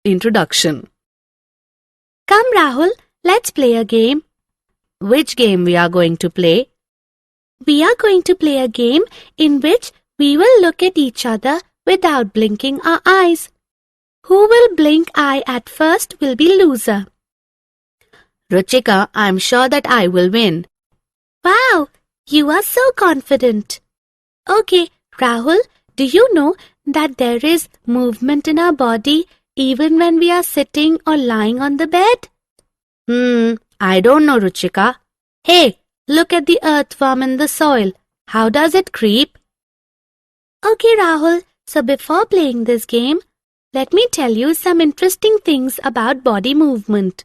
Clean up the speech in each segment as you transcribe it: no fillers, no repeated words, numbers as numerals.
Introduction. Come, Rahul, let's play a game. Which game we are going to play? We are going to play a game in which we will look at each other without blinking our eyes. Who will blink eye at first will be loser. Ruchika, I'm sure that I will win. Wow, you are so confident. Okay, Rahul, do you know that there is movement in our body even when we are sitting or lying on the bed? I don't know, Ruchika. Hey, look at the earthworm in the soil. How does it creep? Okay, Rahul, so before playing this game, let me tell you some interesting things about body movement.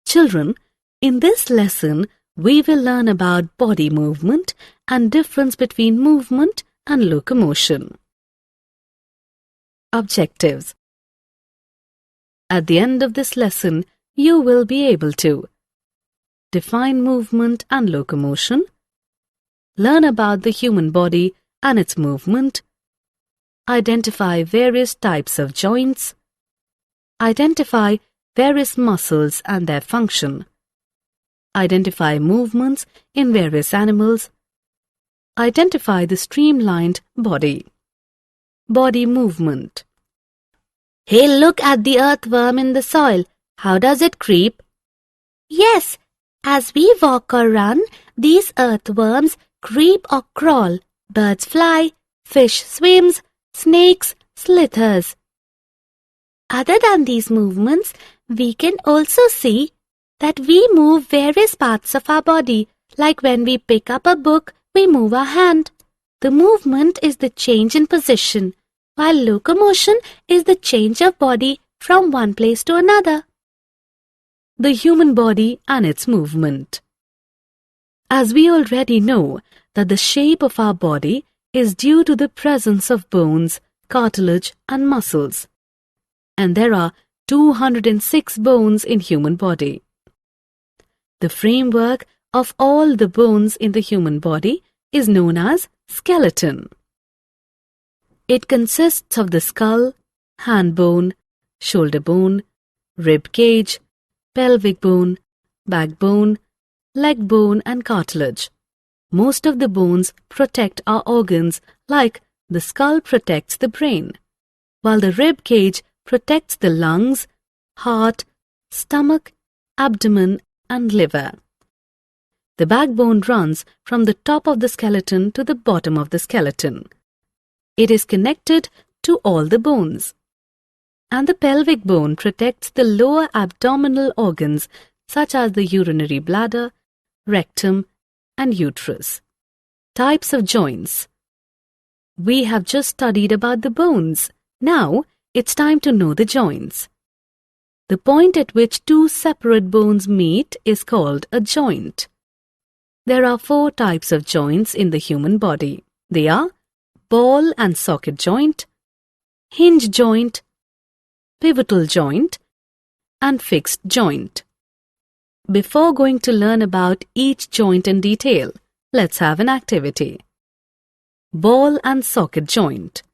Children, in this lesson, we will learn about body movement and difference between movement and locomotion. Objectives. At the end of this lesson, you will be able to define movement and locomotion, learn about the human body and its movement, identify various types of joints, identify various muscles and their function, identify movements in various animals, identify the streamlined body. Body movement. Hey, look at the earthworm in the soil. How does it creep? Yes, as we walk or run, these earthworms creep or crawl. Birds fly, fish swims, snakes slithers. Other than these movements, we can also see that we move various parts of our body. Like when we pick up a book, we move our hand. The movement is the change in position, while locomotion is the change of body from one place to another. The human body and its movement. As we already know that the shape of our body is due to the presence of bones, cartilage and muscles. And there are 206 bones in human body. The framework of all the bones in the human body is known as skeleton. It consists of the skull, hand bone, shoulder bone, rib cage, pelvic bone, backbone, leg bone and cartilage. Most of the bones protect our organs, like the skull protects the brain, while the rib cage protects the lungs, heart, stomach, abdomen and liver. The backbone runs from the top of the skeleton to the bottom of the skeleton. It is connected to all the bones. And the pelvic bone protects the lower abdominal organs such as the urinary bladder, rectum and uterus. Types of joints. We have just studied about the bones. Now it's time to know the joints. The point at which two separate bones meet is called a joint. There are 4 types of joints in the human body. They are ball and socket joint, hinge joint, pivotal joint, and fixed joint. Before going to learn about each joint in detail, let's have an activity. Ball and socket joint.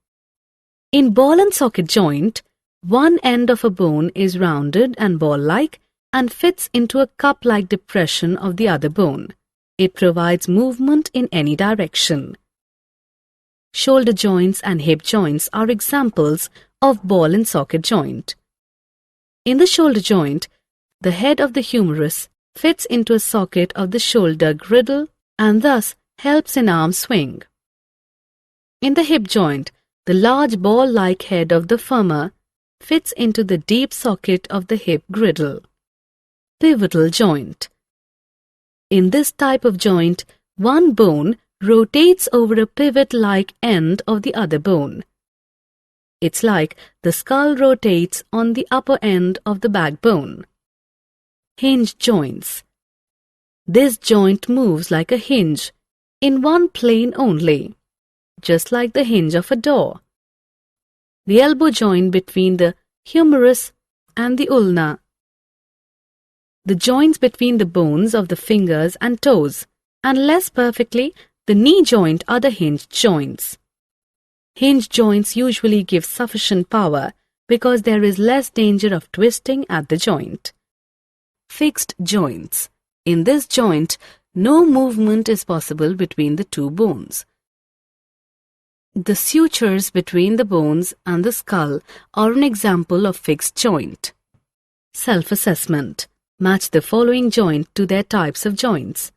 In ball and socket joint, one end of a bone is rounded and ball-like and fits into a cup-like depression of the other bone. It provides movement in any direction. Shoulder joints and hip joints are examples of ball and socket joint. In the shoulder joint, the head of the humerus fits into a socket of the shoulder girdle and thus helps in arm swing. In the hip joint, the large ball-like head of the femur fits into the deep socket of the hip girdle. Pivotal joint. In this type of joint, one bone rotates over a pivot-like end of the other bone. It's like the skull rotates on the upper end of the backbone. Hinge joints. This joint moves like a hinge, in one plane only, just like the hinge of a door. The elbow joint between the humerus and the ulna. The joints between the bones of the fingers and toes, and less perfectly, the knee joint are the hinge joints. Hinge joints usually give sufficient power because there is less danger of twisting at the joint. Fixed joints. In this joint, no movement is possible between the two bones. The sutures between the bones and the skull are an example of fixed joint. Self-assessment. Match the following joint to their types of joints.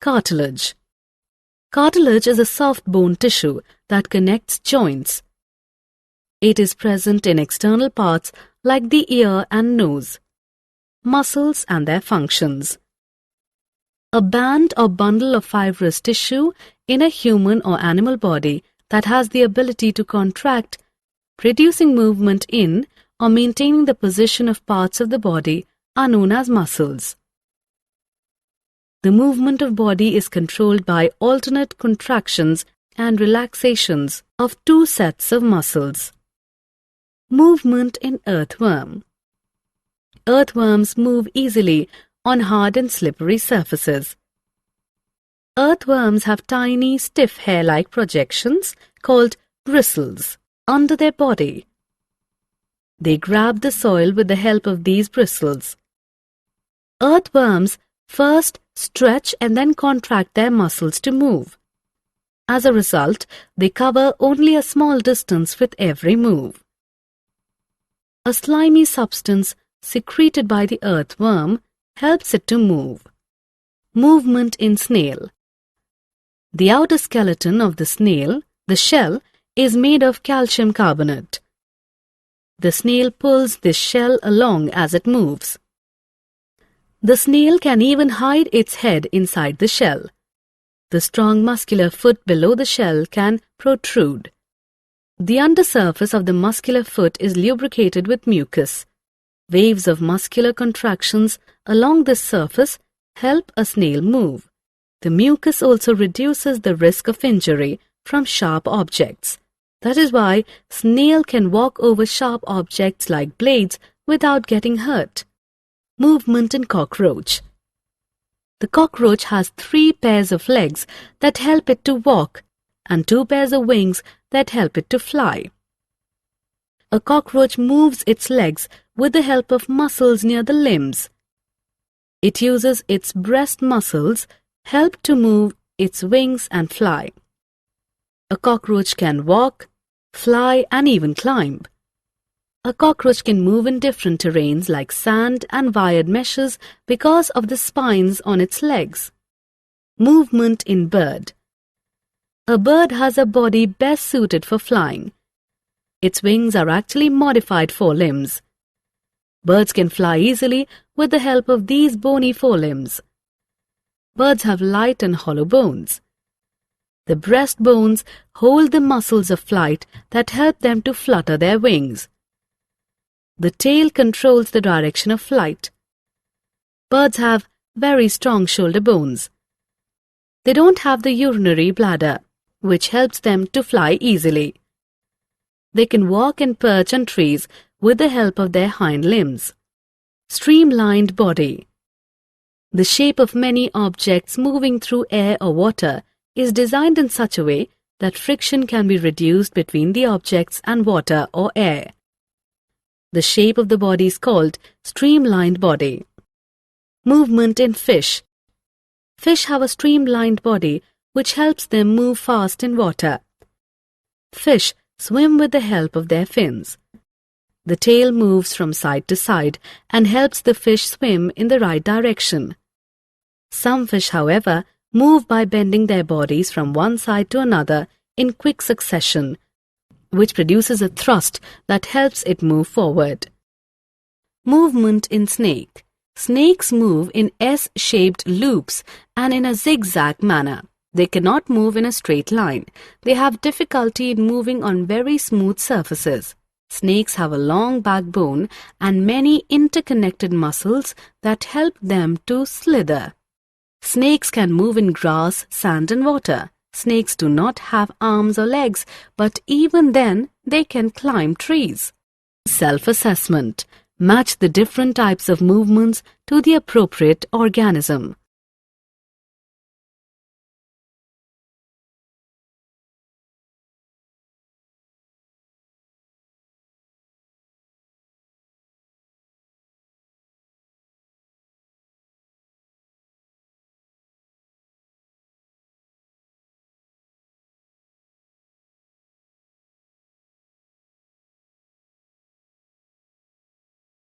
Cartilage. Cartilage is a soft bone tissue that connects joints. It is present in external parts like the ear and nose, muscles and their functions. A band or bundle of fibrous tissue in a human or animal body that has the ability to contract, producing movement in or maintaining the position of parts of the body are known as muscles. The movement of body is controlled by alternate contractions and relaxations of two sets of muscles. Movement in earthworm. Earthworms move easily on hard and slippery surfaces. Earthworms have tiny, stiff hair-like projections called bristles under their body. They grab the soil with the help of these bristles. Earthworms first stretch and then contract their muscles to move. As a result, they cover only a small distance with every move. A slimy substance secreted by the earthworm helps it to move. Movement in snail. The outer skeleton of the snail, the shell, is made of calcium carbonate. The snail pulls this shell along as it moves. The snail can even hide its head inside the shell. The strong muscular foot below the shell can protrude. The undersurface of the muscular foot is lubricated with mucus. Waves of muscular contractions along this surface help a snail move. The mucus also reduces the risk of injury from sharp objects. That is why snail can walk over sharp objects like blades without getting hurt. Movement in cockroach. The cockroach has 3 pairs of legs that help it to walk and 2 pairs of wings that help it to fly. A cockroach moves its legs with the help of muscles near the limbs. It uses its breast muscles help to move its wings and fly. A cockroach can walk, fly and even climb. A cockroach can move in different terrains like sand and wired meshes because of the spines on its legs. Movement in bird. A bird has a body best suited for flying. Its wings are actually modified forelimbs. Birds can fly easily with the help of these bony forelimbs. Birds have light and hollow bones. The breast bones hold the muscles of flight that help them to flutter their wings. The tail controls the direction of flight. Birds have very strong shoulder bones. They don't have the urinary bladder, which helps them to fly easily. They can walk and perch on trees with the help of their hind limbs. Streamlined body. The shape of many objects moving through air or water is designed in such a way that friction can be reduced between the objects and water or air. The shape of the body is called streamlined body. Movement in fish. Fish have a streamlined body which helps them move fast in water. Fish swim with the help of their fins. The tail moves from side to side and helps the fish swim in the right direction. Some fish, however, move by bending their bodies from one side to another in quick succession, which produces a thrust that helps it move forward. Movement in snake. Snakes move in S-shaped loops and in a zigzag manner. They cannot move in a straight line. They have difficulty in moving on very smooth surfaces. Snakes have a long backbone and many interconnected muscles that help them to slither. Snakes can move in grass, sand and water. Snakes do not have arms or legs, but even then they can climb trees. Self-assessment. Match the different types of movements to the appropriate organism.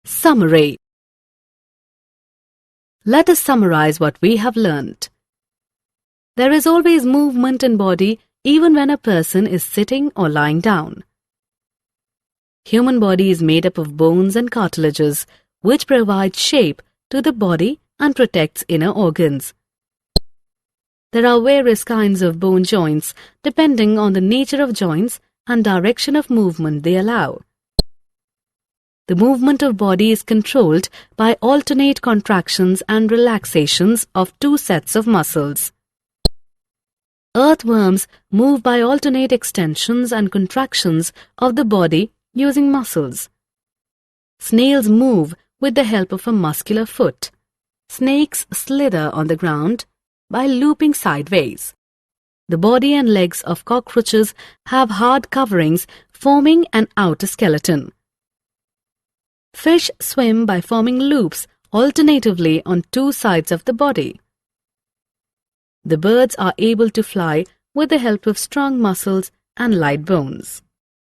Summary. Let us summarize what we have learnt. There is always movement in body even when a person is sitting or lying down. Human body is made up of bones and cartilages, which provide shape to the body and protects inner organs. There are various kinds of bone joints depending on the nature of joints and direction of movement they allow. The movement of body is controlled by alternate contractions and relaxations of two sets of muscles. Earthworms move by alternate extensions and contractions of the body using muscles. Snails move with the help of a muscular foot. Snakes slither on the ground by looping sideways. The body and legs of cockroaches have hard coverings forming an outer skeleton. Fish swim by forming loops alternatively on two sides of the body. The birds are able to fly with the help of strong muscles and light bones.